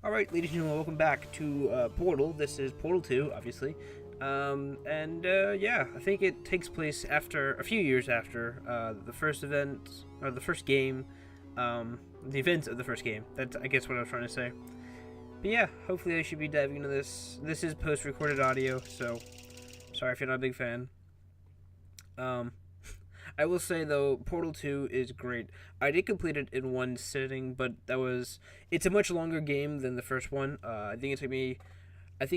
Alright, ladies and gentlemen, welcome back to Portal. This is Portal 2, obviously. Yeah, I think it takes place after, a few years after, the first event, or the first game, the events of the first game. That's, I guess, what I was trying to say. But yeah, hopefully I should be diving into this. This is post-recorded audio, so sorry if you're not a big fan. I will say, though, Portal 2 is great. I did complete it in one sitting, but it's a much longer game than the first one. I think it took me,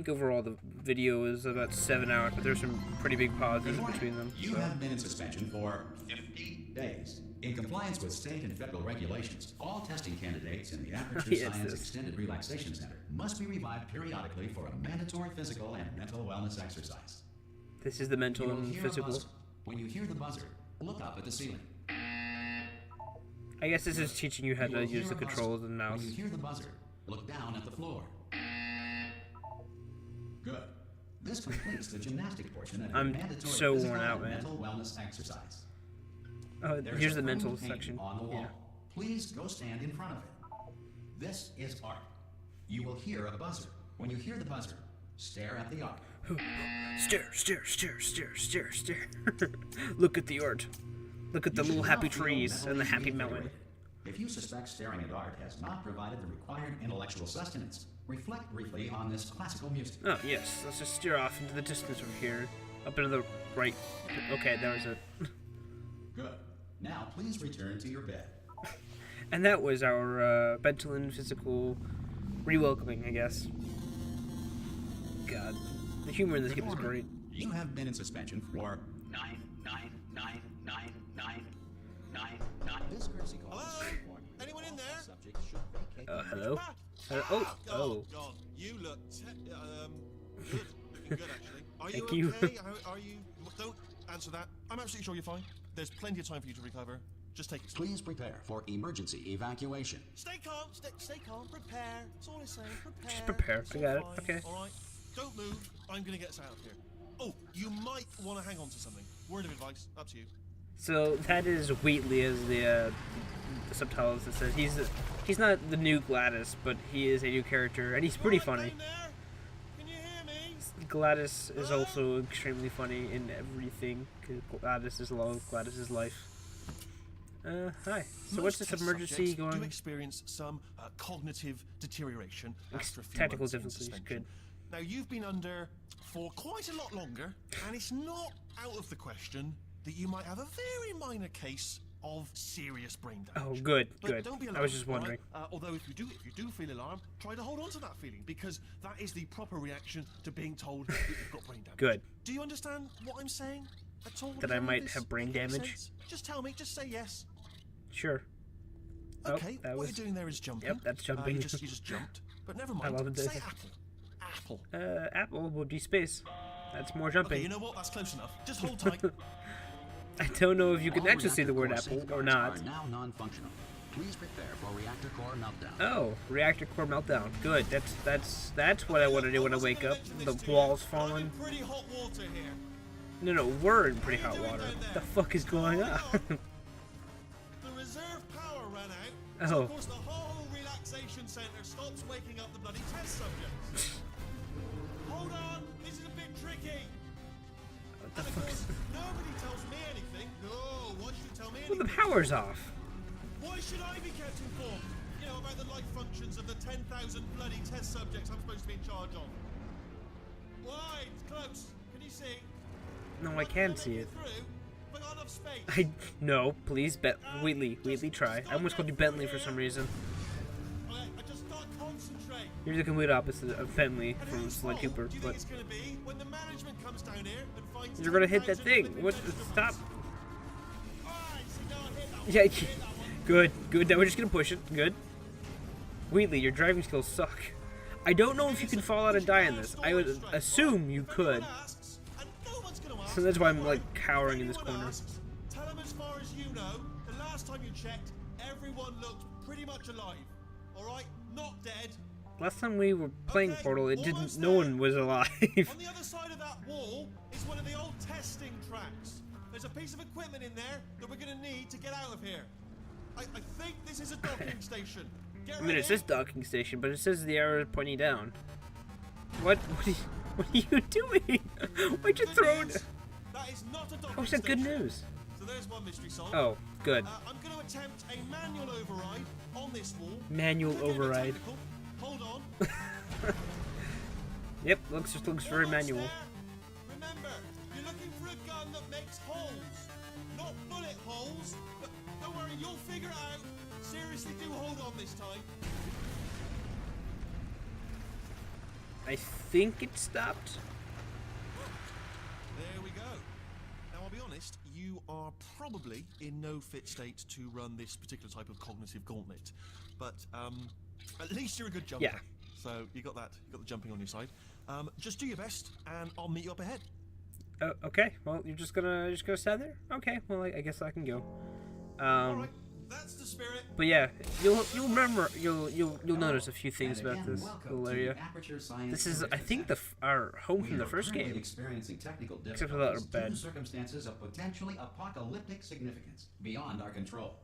overall the video is about 7 hours, but there's some pretty big pauses between them. You have been in suspension for 50 days. In compliance with state and federal regulations, all testing candidates in the Aperture Science Extended Relaxation Center must be revived periodically for a mandatory physical and mental wellness exercise. This is the mental and physical. When you hear the buzzer, look up at the ceiling. I guess this is teaching you how to use the controls and mouse. When you hear the buzzer, look down at the floor. Good. This completes the gymnastic portion of I'm mandatory so physical worn out, and man. mental wellness exercise. Oh, There's here's a the mental painting section. on the wall. Yeah. Please go stand in front of it. This is art. You will hear a buzzer. When you hear the buzzer, stare at the art. Stare, stare, stare, stare, stare, stare. Look at the art. Look at the You little should happy now feel trees and the mentally happy mountain. reinvigorated. If you suspect staring at art has not provided the required intellectual sustenance, reflect briefly on this classical music. Oh, yes. Let's just steer off into the distance over here. Up into the right. Okay, that was it. Good. Now please return to your bed. And that was our mental and physical re-welcoming, I guess. God. The humor in this game is great. You have been in suspension for 9. This courtesy call is Hello? important. Anyone in there? Subject should vacate. Hello? Oh. God, you look good. Looking good, actually. Are Thank you you. okay? Are you? Don't answer that. I'm absolutely sure you're fine. There's plenty of time for you to recover. Just take it slow. Please prepare for emergency evacuation. Stay calm. Stay calm. Prepare. That's all I'm saying. Prepare. Just prepare. It's I all got it. fine, Okay. All right. Don't move. I'm gonna get us out of here. Oh, you might want to hang on to something. Word of advice. Up to you. So that is Wheatley as the subtitles that says he's not the new Gladys, but he is a new character and he's pretty funny. Down there? Can you hear me? Gladys is also extremely funny in everything. 'Cause Gladys is love, Gladys is life. Hi. So what's this Most test emergency subjects do going? experience some cognitive deterioration after a few Technical months in difficulties, suspension. good. Now you've been under for quite a lot longer, and it's not out of the question that you might have a very minor case of serious brain damage. Oh, good, But good. don't be I alarmed, was just all right? wondering. Although if you do feel alarmed, try to hold on to that feeling because that is the proper reaction to being told that you've got brain damage. Good. Do you understand what I'm saying at all? That Does I any of might this have brain make any damage? sense? Just tell me. Just say yes. Sure. Okay, Oh, that what was. you're doing there is jumping. Yep, that's jumping. You just jumped. But never mind. I love it. Say apple. Apple. Apple would be space. That's more Okay, jumping. you know what? That's close enough. Just hold tight. I don't know if you can All actually say the word reactor core apple or safeguards not. are now non-functional. Please prepare for reactor core meltdown. Oh, reactor core meltdown. Good. That's what I want to do when I wake up. The walls I'm falling. in pretty hot water here. No, we're in pretty hot water. The fuck is going on? The reserve power ran out. So Oh. of course the whole relaxation center stops waking up the bloody test subjects. Hold on, this is a bit tricky. What the And of fuck? course, nobody tells me anything. No, why should you tell me Well, anything? the power's off. Why should I be kept informed? You know, about the life functions of the 10,000 bloody test subjects I'm supposed to be in charge of. Why? It's close. Can you see? No, I can't see it. Through? Have I got enough space? No, please, Wheatley, triry. I almost called you Bentley for some reason. I just can't concentrate. You're the complete opposite of Bentley And from whose Sly fault Cooper, do you but think it's going to be when the management comes down here and finds you're gonna hit that 10,000 thing. flipping What? vegetables? Stop. Alright, so now I hit that one, Yeah, hit that one. good. Now we're just gonna push it. Good. Wheatley, your driving skills suck. I don't know if you can fall out and die in this. I would assume you could. Everyone asks, and no one's gonna ask. So that's why I'm Don't like worry. cowering in this Anyone corner. asks, tell them as far as you know, the last time you checked, everyone looked pretty much alive. Alright? Not dead. Last time we were playing Okay, Portal, it didn't. almost No there. one was alive. On the other side of that wall is one of the old testing tracks. There's a piece of equipment in there that we're gonna need to get out of here. I think this is a docking station. Get I mean, it ready. says docking station, but it says the arrow is pointing down. What? What are you doing? Why'd you Good throw news. it? That is not a docking How is that good station. news? So there's one mystery solved. Oh, good. I'm going to attempt a manual override on this wall. Manual Gonna get a bit override. technical. Hold on. Yep, looks very Hold on, manual. Stare. Remember, you're looking for a gun that makes holes, not bullet holes. But don't worry, you'll figure it out. Seriously, do hold on this time. I think it stopped. There we go. Now, I'll be honest, you are probably in no fit state to run this particular type of cognitive gauntlet. But at least you're a good jumper. Yeah. So you got that. You got the jumping on your side. Just do your best, and I'll meet you up ahead. Oh, okay. Well, you're just gonna stand there. Okay. Well, I guess I can go. All right. That's the spirit. But yeah, you'll remember you'll notice a few things And about again, this welcome little to area. Aperture Science This is, I Laboratories think, Center. our home We from the are first currently game. experiencing technical Except for that difficulties bed. due to circumstances of potentially apocalyptic significance beyond our control.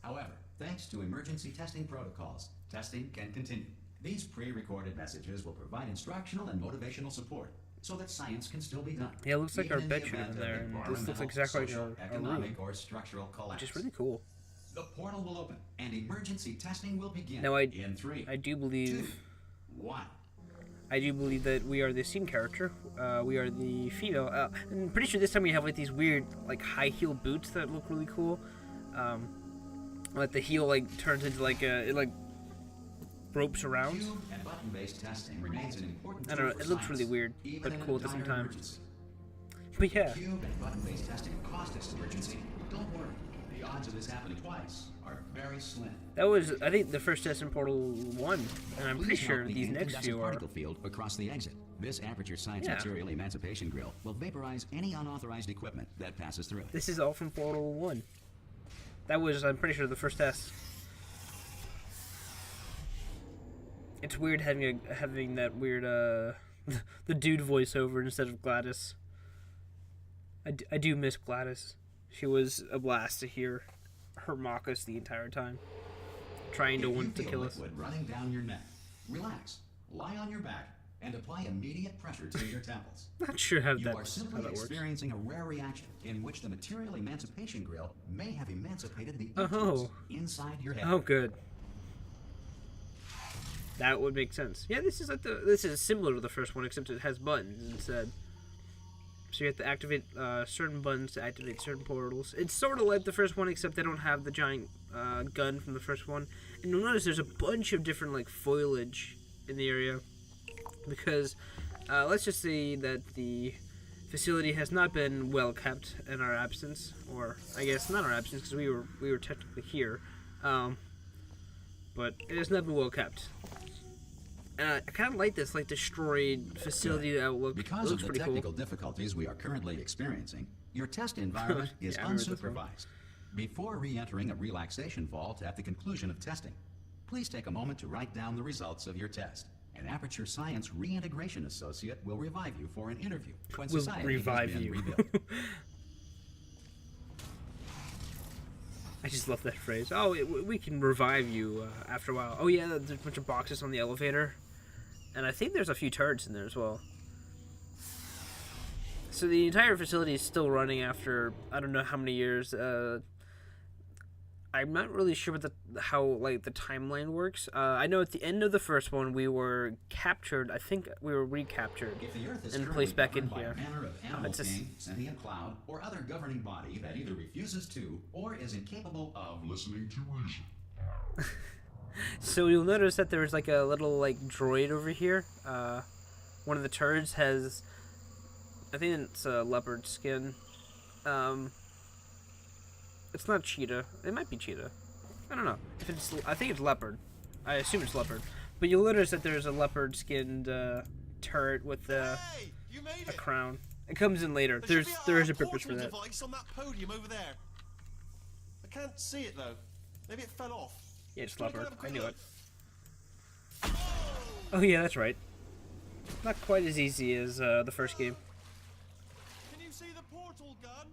However, thanks to emergency testing protocols, testing can continue. These pre-recorded messages will provide instructional and motivational support so that science can still be done. Yeah, it looks like even our in bed the should have event been there, of and this looks environmental, exactly like social, our room, economic, or structural collapse. which is really cool. The portal will open and emergency testing will begin Now, in 3, I do 2, believe 1. I do believe that we are the scene character. We are the female. I'm pretty sure this time we have like these weird like high heel boots that look really cool. Like the heel like turns into like it like ropes around. Cube and button-based testing remains an important I don't know. tool It for looks really science, weird, even but in a cool at the same dire time. emergency. But yeah, Cube and button-based testing caused this emergency. Don't worry, the odds of this happening twice are very slim. that was I think the first test in Portal 1, and I'm pretty Please sure note the these next incandescent few are. particle field across the exit. This Aperture Science Yeah. Material Emancipation Grill will vaporize any unauthorized equipment that passes through it. This is all from Portal 1. That was, I'm pretty sure, the first test. It's weird having that weird the dude voiceover instead of Gladys. I do miss Gladys. She was a blast to hear her mock us the entire time, trying to If you want to feel kill us. liquid running down your neck, relax, lie on your back, and apply immediate pressure to your temples. Not sure how You are how simply that works. experiencing a rare reaction in which the material emancipation grill may have emancipated the Oh. emptiness inside your head. Oh, good. That would make sense. Yeah, this is similar to the first one, except it has buttons instead. So you have to activate certain buttons to activate certain portals. It's sort of like the first one, except they don't have the giant gun from the first one. And you'll notice there's a bunch of different like foliage in the area, because let's just say that the facility has not been well kept in our absence, or I guess not our absence because we were technically here, but it has not been well kept. And I kind of like this, like destroyed facility outlook. Because It looks of the pretty technical cool. difficulties we are currently experiencing, your test environment is Yeah, I remember this one. unsupervised. Before re-entering a relaxation vault at the conclusion of testing, please take a moment to write down the results of your test. An Aperture Science Reintegration Associate will revive you for an interview when Will society revive has been you. rebuilt. I just love that phrase. Oh, we can revive you after a while. Oh yeah, there's a bunch of boxes on the elevator, and I think there's a few turrets in there as well. So the entire facility is still running after I don't know how many years. I'm not really sure what how like the timeline works. I know at the end of the first one we were captured. I think we were recaptured If the Earth is and currently placed back in governed by here. a manner of animal it's just- king, sentient cloud, or other governing body that either refuses to or is incapable of listening to reason. So you'll notice that there's like a little like droid over here. One of the turrets has, I think it's a leopard skin. It's not cheetah. It might be cheetah. I don't know. I think it's leopard. I assume it's leopard. But you'll notice that there's a leopard skinned turret with Hey, you made a it. crown. It comes in later. There There is a portal purpose for that. device on that podium over there. I can't see it though. Maybe it fell off. Yeah, it's Can I go leopard. have a quick I knew look? it. Oh yeah, that's right. Not quite as easy as the first game. Can you see the portal gun?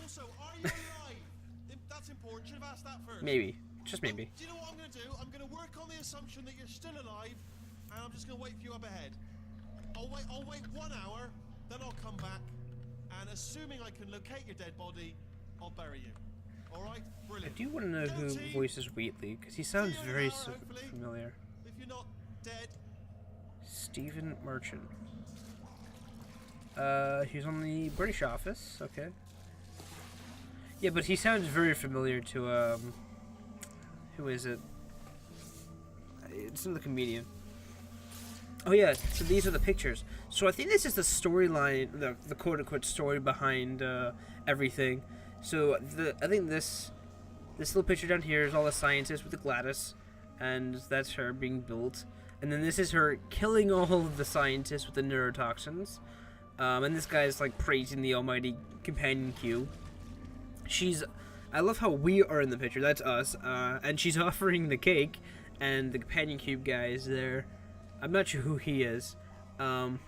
Also, are you alive? That's important. Should have asked that first. Maybe. Just maybe. Do you know what I'm going to do? I'm going to work on the assumption that you're still alive, and I'm just going to wait for you up ahead. I'll wait 1 hour, then I'll come back, and assuming I can locate your dead body, I'll bury you. All right? I Brilliant. do want to know who voices Wheatley, because he sounds very familiar. If you're not dead. Stephen Merchant. He's on the British office. Okay. Yeah, but he sounds very familiar to who is it? It's another comedian. Oh yeah, so these are the pictures. So I think this is the storyline, the quote-unquote story behind everything. So I think this little picture down here is all the scientists with the Gladys, and that's her being built. And then this is her killing all of the scientists with the neurotoxins. And this guy's like praising the almighty companion cube. I love how we are in the picture, that's us, and she's offering the cake, and the companion cube guy is there. I'm not sure who he is. And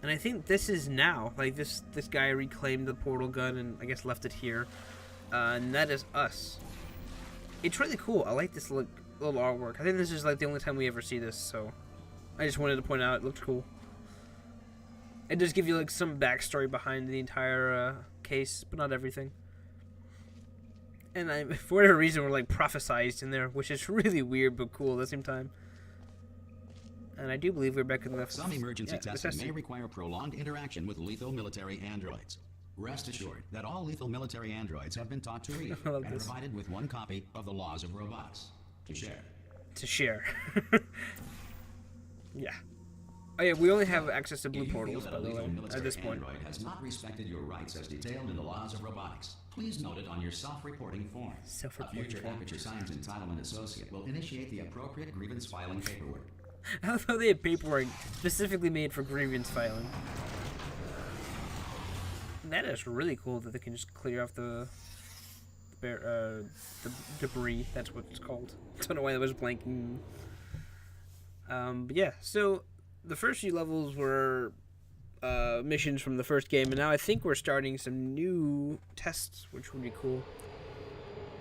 I think this is now. Like, this guy reclaimed the portal gun and I guess left it here. And that is us. It's really cool. I like this little artwork. I think this is like the only time we ever see this, so I just wanted to point out it looked cool. It does give you like some backstory behind the entire case, but not everything. And for whatever reason, we're like prophesized in there, which is really weird but cool at the same time. And I do believe we're back in the... Some emergency testing may require prolonged interaction with lethal military androids. Rest assured that all lethal military androids have been taught to read and provided with 1 copy of the Laws of Robotics to share. To share. Yeah. Oh yeah, we only have access to blue portals, by the way, at this point. Android has not respected your rights as detailed in the Laws of Robotics. Please note it on your self-reporting form. A future Aperture Science Entitlement Associate will initiate the appropriate grievance filing paperwork. I love how they have paperwork specifically made for grievance filing. That is really cool that they can just clear off the debris. That's what it's called. I don't know why that was blanking. But yeah, so the first few levels were missions from the first game, and now I think we're starting some new tests, which would be cool.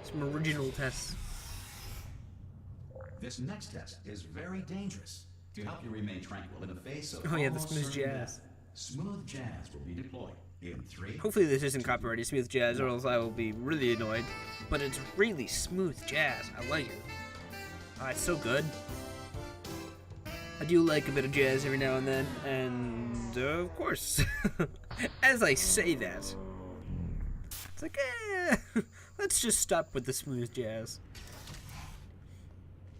Some original tests. This next test is very dangerous. To help you remain tranquil in the face of the smooth jazz. Smooth jazz will be deployed in 3. Hopefully this isn't copyrighted smooth jazz, or else I will be really annoyed. But it's really smooth jazz. I like it. It's so good. I do like a bit of jazz every now and then, and of course, as I say that, it's like, let's just stop with the smooth jazz.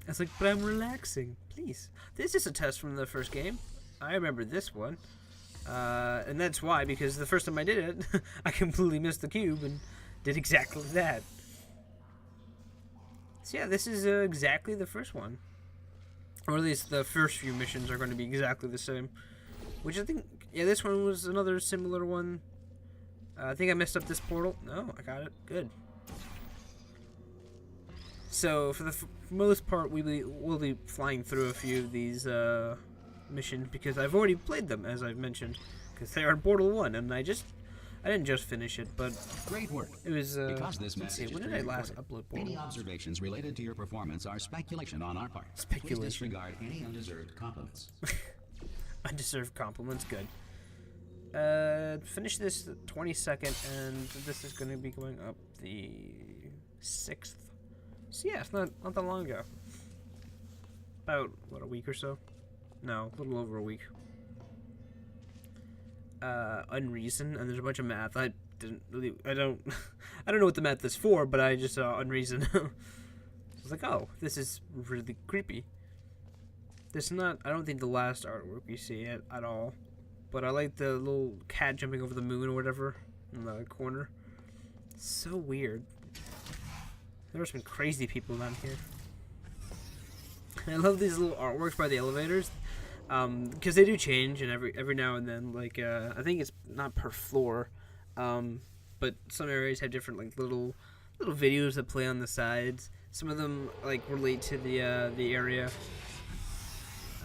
It's like, but I'm relaxing, please. This is a test from the first game. I remember this one. And that's why, because the first time I did it, I completely missed the cube and did exactly that. So yeah, this is exactly the first one. Or at least the first few missions are going to be exactly the same. Which I think, yeah, this one was another similar one. I think I messed up this portal. No, I got it. Good. So, for the most part, we'll be flying through a few of these missions, because I've already played them, as I've mentioned, because they are in Portal 1, and I didn't just finish it, but great work. It was, because this let's see, when did I last upload Portal? Any observations related to your performance are speculation on our part. Speculation. Please disregard any undeserved compliments. Undeserved compliments, good. Finish this 22nd, and this is going to be going up the 6th. So yeah, it's not that long ago. About, what, a week or so? No, a little over a week. Unreason, and there's a bunch of math. I don't know what the math is for, but I just saw unreason. I was like, oh, this is really creepy. I don't think the last artwork we see at all, but I like the little cat jumping over the moon or whatever in the corner. So weird. There's been crazy people down here. I love these little artworks by the elevators, because they do change, and every now and then, like I think it's not per floor, but some areas have different like little videos that play on the sides. Some of them like relate to the area.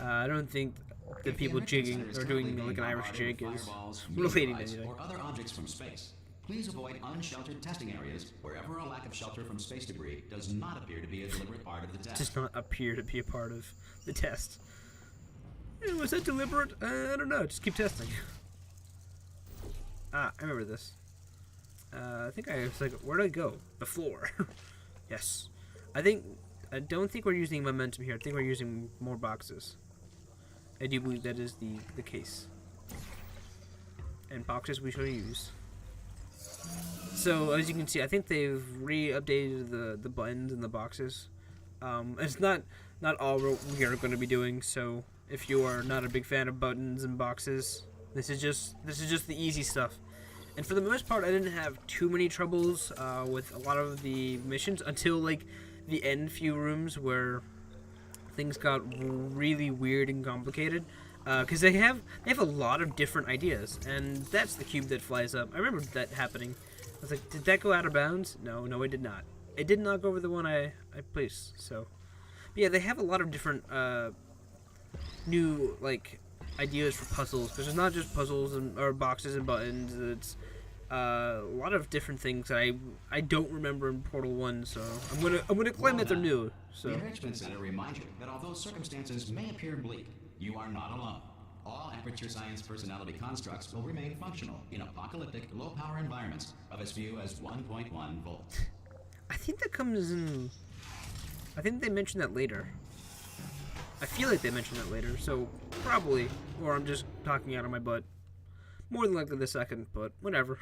I don't think the people jigging or doing like an Irish jig is relating to anything. Or other objects from space. Please avoid unsheltered testing areas wherever a lack of shelter from space debris does not appear to be a deliberate part of the test. Does not appear to be a part of the test. Was that deliberate? I don't know. Just keep testing. Ah, I remember this. I think I was like, where did I go? The floor. Yes. I don't think we're using momentum here. I think we're using more boxes. I do believe that is the case. And boxes we shall use. So, as you can see, I think they've re-updated the buttons and the boxes. It's not all we are going to be doing, so if you are not a big fan of buttons and boxes, this is just the easy stuff. And for the most part, I didn't have too many troubles with a lot of the missions until like the end few rooms where things got really weird and complicated. Because they have a lot of different ideas, and that's the cube that flies up. I remember that happening. I was like, did that go out of bounds? No, it did not. It did not go over the one I placed. So, but yeah, they have a lot of different new like ideas for puzzles, because it's not just puzzles or boxes and buttons. It's a lot of different things that I don't remember in Portal 1. So I'm gonna claim that they're new. So the Enrichment Center reminds you that although circumstances may appear bleak, you are not alone. All Aperture Science personality constructs will remain functional in apocalyptic, low-power environments of as few as 1.1 volts. I think that comes in... I think they mentioned that later. I feel like they mentioned that later, so probably. Or I'm just talking out of my butt. More than likely the second, but whatever.